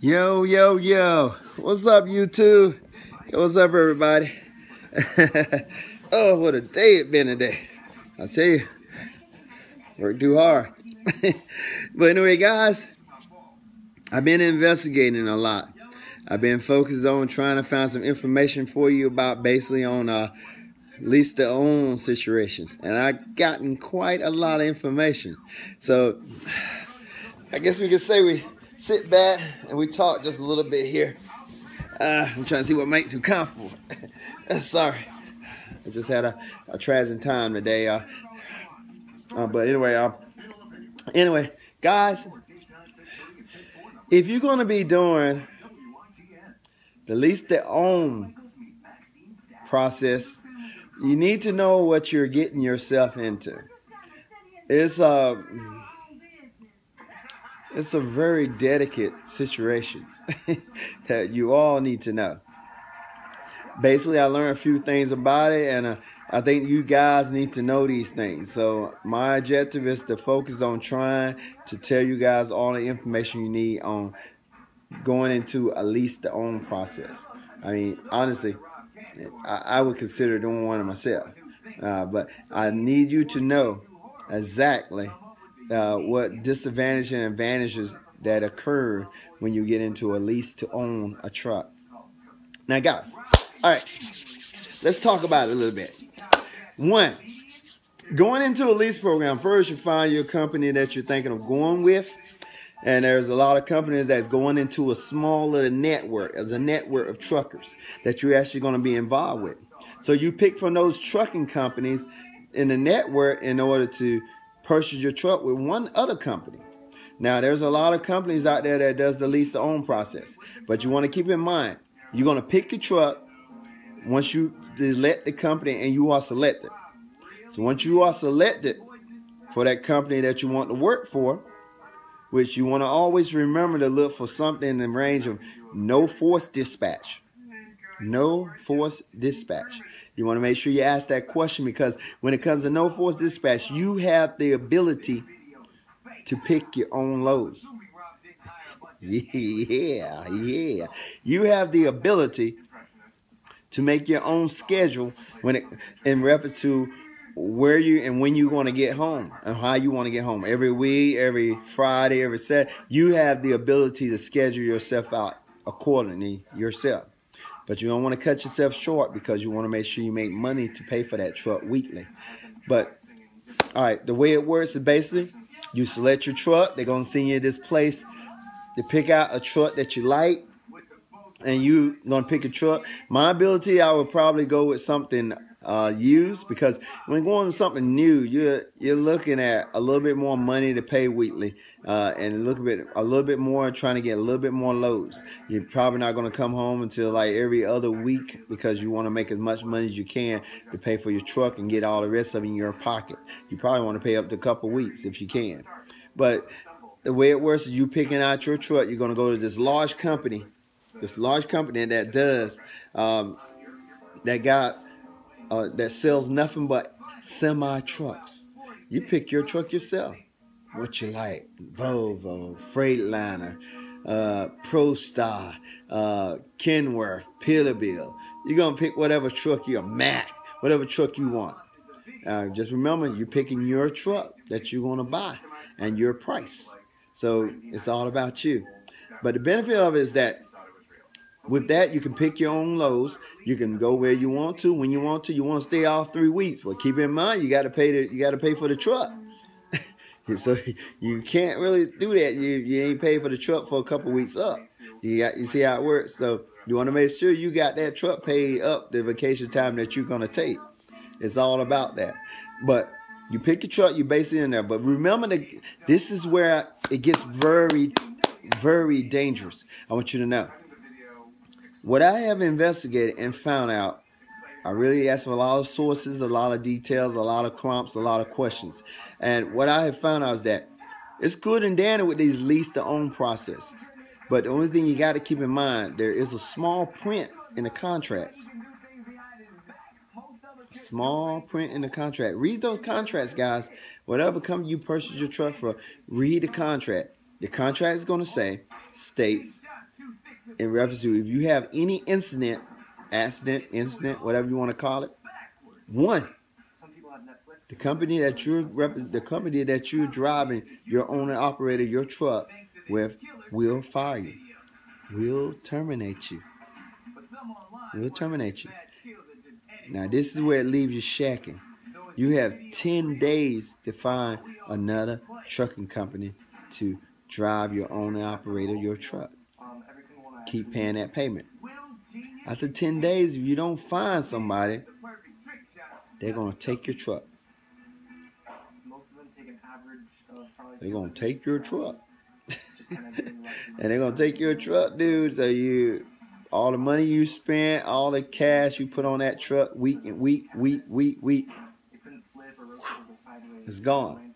Yo, yo, yo. What's up, YouTube? What's up, everybody? Oh, what a day it been today. I tell you, worked too hard. But anyway, guys, I've been investigating a lot. I've been focused on trying to find some information for you about basically on lease to own situations. And I've gotten quite a lot of information. So I guess we could say we sit back and we talk just a little bit here. I'm trying to see what makes you comfortable. Sorry, I just had a tragic time today. But anyway, guys, if you're going to be doing the lease to own process, you need to know what you're getting yourself into. It's a very delicate situation that you all need to know. Basically, I learned a few things about it, and I think you guys need to know these things. So my objective is to focus on trying to tell you guys all the information you need on going into a lease to own process. I mean, honestly, I would consider doing one of myself. But I need you to know exactly what disadvantages and advantages that occur when you get into a lease to own a truck. Now, guys, all right, let's talk about it a little bit. One, going into a lease program, first you find your company that you're thinking of going with. And there's a lot of companies that's going into a small little network, as a network of truckers that you're actually going to be involved with. So you pick from those trucking companies in the network in order to purchase your truck with one other company. Now, there's a lot of companies out there that does the lease to own process. But you want to keep in mind, you're going to pick your truck once you select the company and you are selected. So once you are selected for that company that you want to work for, which you want to always remember to look for something in the range of no force dispatch. No force dispatch. You want to make sure you ask that question, because when it comes to no force dispatch, you have the ability to pick your own loads. Yeah. You have the ability to make your own schedule in reference to where you and when you want to get home and how you want to get home. Every week, every Friday, every Saturday, you have the ability to schedule yourself out accordingly yourself. But you don't want to cut yourself short, because you want to make sure you make money to pay for that truck weekly. But all right, the way it works is basically you select your truck. They're going to send you this place to pick out a truck that you like, and you going to pick a truck. My ability, I would probably go with something used, because when going to something new, you're looking at a little bit more money to pay weekly, and a little bit more trying to get a little bit more loads. You're probably not going to come home until like every other week, because you want to make as much money as you can to pay for your truck and get all the rest of it in your pocket. You probably want to pay up to a couple weeks if you can. But the way it works is you picking out your truck. You're going to go to this large company that does that sells nothing but semi trucks. You pick your truck yourself. What you like? Volvo, Freightliner, ProStar, Kenworth, Peterbilt. You're gonna pick whatever truck Mack, whatever truck you want. Just remember, you're picking your truck that you're gonna buy and your price. So it's all about you. But the benefit of it is that with that, you can pick your own loads. You can go where you want to, when you want to. You want to stay off 3 weeks. But keep in mind, you got to pay for the truck. So you can't really do that. You ain't paid for the truck for a couple weeks up. You see how it works. So you want to make sure you got that truck paid up the vacation time that you're gonna take. It's all about that. But you pick your truck, you base it in there. But remember that this is where it gets very, very dangerous. I want you to know. What I have investigated and found out, I really asked for a lot of sources, a lot of details, a lot of prompts, a lot of questions. And what I have found out is that it's good and dandy with these lease to own processes. But the only thing you got to keep in mind, there is a small print in the contracts. Small print in the contract. Read those contracts, guys. Whatever company you purchase your truck for, read the contract. The contract is going to say, states, in reference to if you have any incident, whatever you want to call it. One, the company that you're driving your owner operator your truck with will fire you, will terminate you. Now this is where it leaves you shacking. You have 10 days to find another trucking company to drive your owner operator your truck. Keep paying that payment. After 10 days, if you don't find somebody, they're going to take your truck. They're going to take your truck. And they're going to take your truck, dude. So all the money you spent, all the cash you put on that truck, week, it's gone.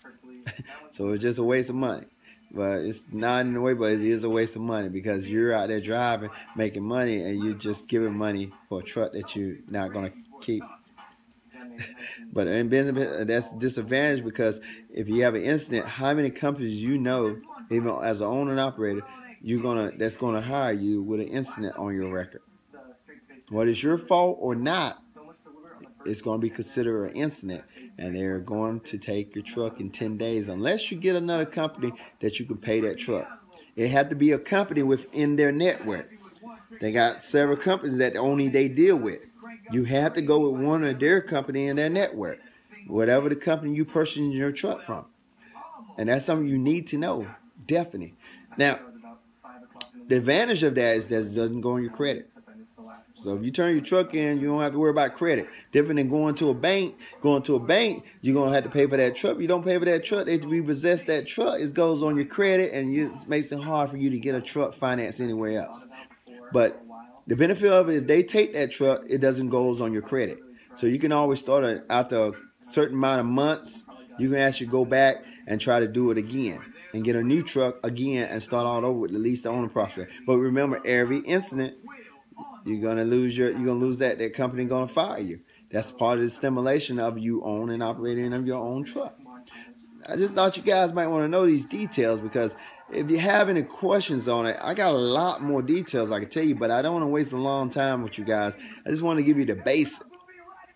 So it's just a waste of money. But it's not in a way, but it is a waste of money because you're out there driving, making money, and you're just giving money for a truck that you're not going to keep. But in business, that's a disadvantage because if you have an incident, how many companies you know, even as an owner and operator, that's gonna hire you with an incident on your record. Whether it's your fault or not, it's going to be considered an incident, and they're going to take your truck in 10 days unless you get another company that you can pay that truck. It had to be a company within their network. They got several companies that only they deal with. You have to go with one of their company in their network, whatever the company you purchasing your truck from. And that's something you need to know, definitely. Now, the advantage of that is that it doesn't go on your credit. So if you turn your truck in, you don't have to worry about credit. Different than going to a bank. Going to a bank, you're going to have to pay for that truck. If you don't pay for that truck, they repossess that truck. It goes on your credit, and it makes it hard for you to get a truck financed anywhere else. But the benefit of it, if they take that truck, it doesn't go on your credit. So you can always start after a certain amount of months, you can actually go back and try to do it again and get a new truck again and start all over with the lease to own process. But remember, every incident, you're gonna lose that company gonna fire you. That's part of the stimulation of you owning and operating of your own truck. I just thought you guys might want to know these details because if you have any questions on it, I got a lot more details I can tell you, but I don't want to waste a long time with you guys. I just want to give you the basic.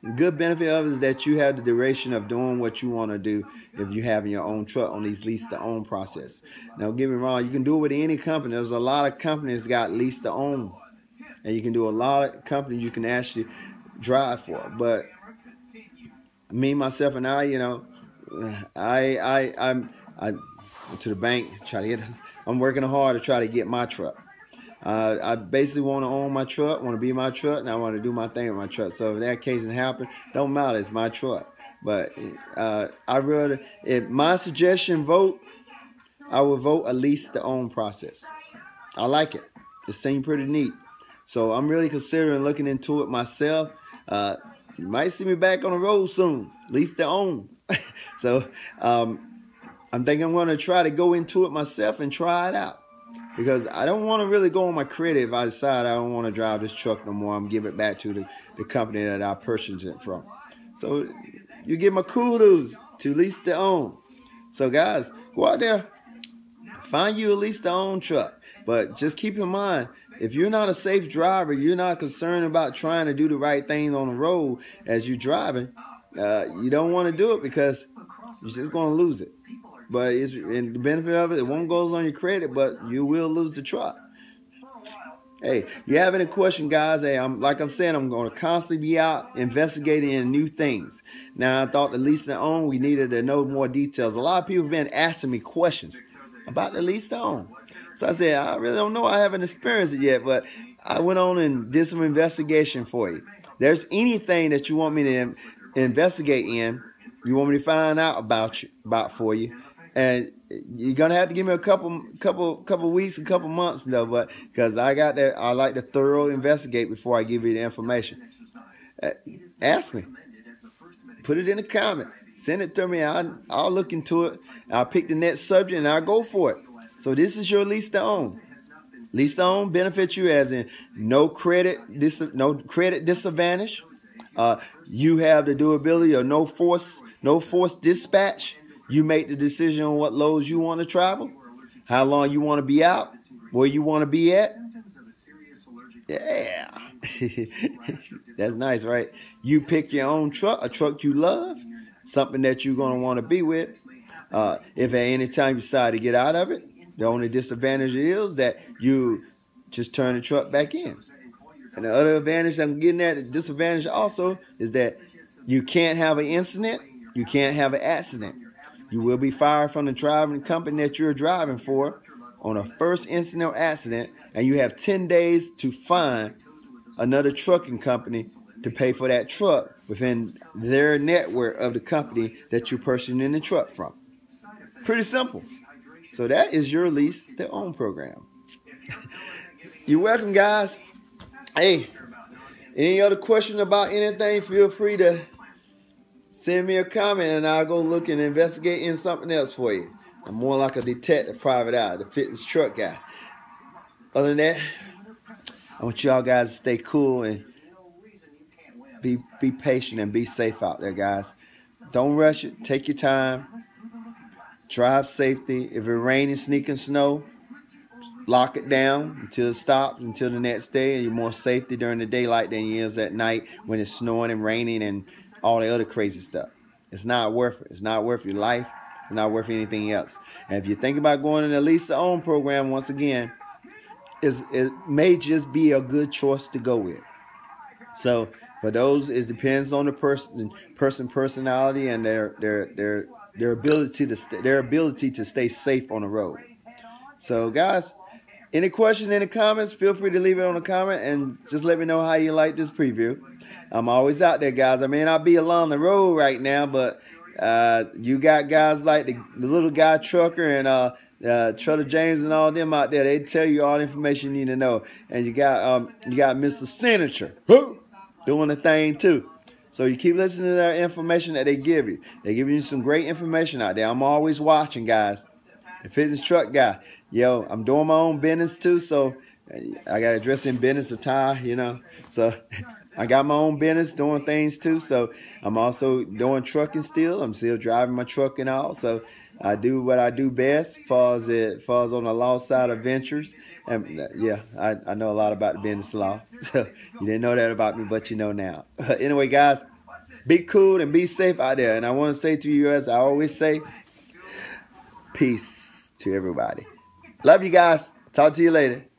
The good benefit of it is that you have the duration of doing what you want to do if you have your own truck on these lease to own process. Now, don't get me wrong, you can do it with any company. There's a lot of companies got lease to own. And you can do a lot of companies you can actually drive for. But me, myself, and I went to the bank, I'm working hard to try to get my truck. I basically want to own my truck, want to be my truck, and I want to do my thing with my truck. So if that occasion happens, don't matter, it's my truck. But if my suggestion vote, I would vote a lease to own process. I like it. It seems pretty neat. So I'm really considering looking into it myself. You might see me back on the road soon, lease to own. So I'm thinking I'm going to try to go into it myself and try it out. Because I don't want to really go on my credit if I decide I don't want to drive this truck no more. I'm give it back to the company that I purchased it from. So you give my kudos to lease to own. So guys, go out there, find you a lease to own truck. But just keep in mind, if you're not a safe driver, you're not concerned about trying to do the right thing on the road as you're driving, you don't want to do it because you're just going to lose it. But and the benefit of it won't go on your credit, but you will lose the truck. Hey, you have any question, guys? Hey, I'm saying, I'm going to constantly be out investigating in new things. Now, I thought the lease to own, we needed to know more details. A lot of people have been asking me questions about the lease to own. So I said, I really don't know. I haven't experienced it yet, but I went on and did some investigation for you. There's anything that you want me to investigate in, you want me to find out about for you, and you're gonna have to give me a couple weeks, a couple months though, but because I like to thorough investigate before I give you the information. Ask me. Put it in the comments. Send it to me. I'll look into it. I'll pick the next subject and I'll go for it. So this is your lease to own. Lease to own benefits you as in no credit disadvantage. You have the durability of no forced dispatch. You make the decision on what loads you want to travel, how long you want to be out, where you want to be at. Yeah. That's nice, right? You pick your own truck, a truck you love, something that you're going to want to be with. If at any time you decide to get out of it, the only disadvantage is that you just turn the truck back in. And the other advantage I'm getting at, the disadvantage also, is that you can't have an incident, you can't have an accident. You will be fired from the driving company that you're driving for on a first incident or accident, and you have 10 days to find another trucking company to pay for that truck within their network of the company that you're purchasing the truck from. Pretty simple. So that is your Lease To Own program. You're welcome, guys. Hey, any other question about anything, feel free to send me a comment and I'll go look and investigate in something else for you. I'm more like a detective, private eye, the fitness truck guy. Other than that, I want y'all guys to stay cool and be patient and be safe out there, guys. Don't rush it. Take your time. Drive safety. If it's raining, sneaking snow, lock it down until it stops, until the next day, and you're more safety during the daylight than you is at night when it's snowing and raining and all the other crazy stuff. It's not worth it. It's not worth your life. It's not worth anything else. And if you think about going in the Lease To Own program, once again, it may just be a good choice to go with. So for those, it depends on the personality and their ability to stay safe on the road. So guys, any questions in the comments, feel free to leave it on the comment and just let me know how you like this preview. I'm always out there, guys. I may not be along the road right now, but you got guys like the little guy trucker and Trutter James and all them out there. They tell you all the information you need to know. And you got Mr. Senator doing the thing too. So you keep listening to that information that they give you. They give you some great information out there. I'm always watching, guys. The fitness truck guy. Yo, I'm doing my own business too, so I got to dress in business attire, So I got my own business doing things too, so I'm also doing trucking still. I'm still driving my truck and all, so I do what I do best as far as on the law side of ventures. And yeah, I know a lot about the business law. So you didn't know that about me, but you know now. Anyway, guys, be cool and be safe out there. And I want to say to you, as I always say, peace to everybody. Love you guys. Talk to you later.